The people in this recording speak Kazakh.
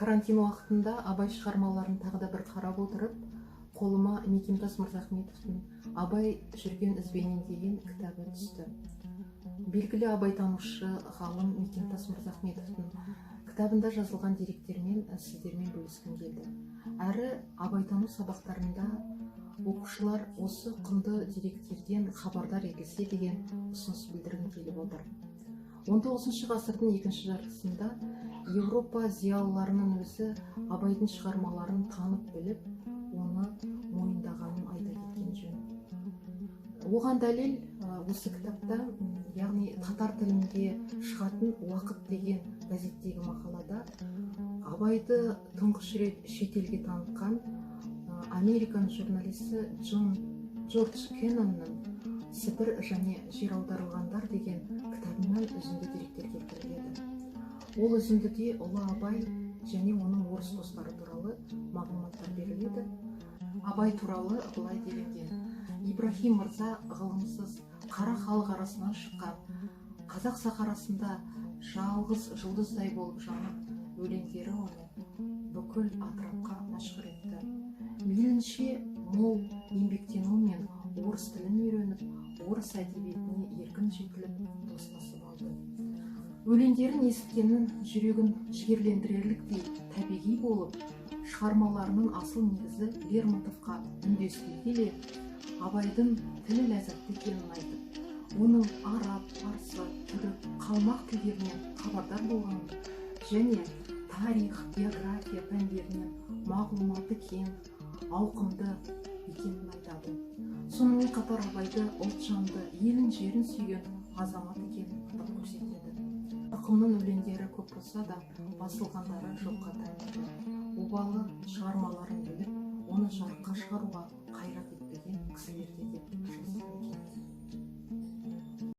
Карантин уақытында Абай шығармаларын тағы да бір қарап отырып, қолыма Мекемтас Мырзахметовтың «Абай жүрген ізбенен» деген кітабы түсті. Белгілі абайтанушы ғалым Мекемтас Мырзахметовтың кітабында жазылған деректермен сіздермен бөліскім келді. Әрі абайтану сабақтарында оқушылар осы құнды деректерден хабардар етілсе деген ұсыныс білдіргім келіп отыр. 19 ғасырдың екінші жартысында Еуропа зиялыларының өзі Абайдың шығармаларын танып біліп, оны мойындағанын айта кеткен жөн. Оған дәлел осы кітапта, яғни татар тілінде шығатын «Уақыт» деген газеттегі мақалада Абайды тұңғыш рет шетелге танытқан американ журналисті Джордж Кеннонның «Сібір және жер аударылғандар» деген кітабынан үзінді деректер келтіріледі. Ол үзіндіде ұлы Абай және оның орыс достары туралы мағлұматтар беріледі. Абай туралы былай делінген: Ибрахим мырза ғылымсыз қара халық арасынан шыққан, қазақ сахарасында жалғыз жұлдыздай болып жанып, өлеңдері оны бүкіл атырапқа мәшһүр етті. Мейлінше мол еңбектенумен орыс тілін үйреніп, орыс әдебиетіне еркін жетіліп, достасып алды. Өлеңдерін естігеннің жүрегін жігерлендірерліктей табиғи болып, шығармаларының асыл негізі Лермонтовқа үндестіре келе, Абайдың тілі ләззатты екенін айтып, оның араб, парсы, түрік, қалмақ тілдерінен хабардар болғанын және тарих, география пәндерінен мағлұматы кең, ауқымды екенін айтады. Сонымен қатар Абайды ұлтжанды, елін жерін сүйген азамат екенін атап көрсетеді. Ақынның өлеңдері көп болса да, басылғандары жоққа тәуелді. Обалы шығармаларын біліп, оны жарыққа шығаруға қайрат етпеген кісілерге деп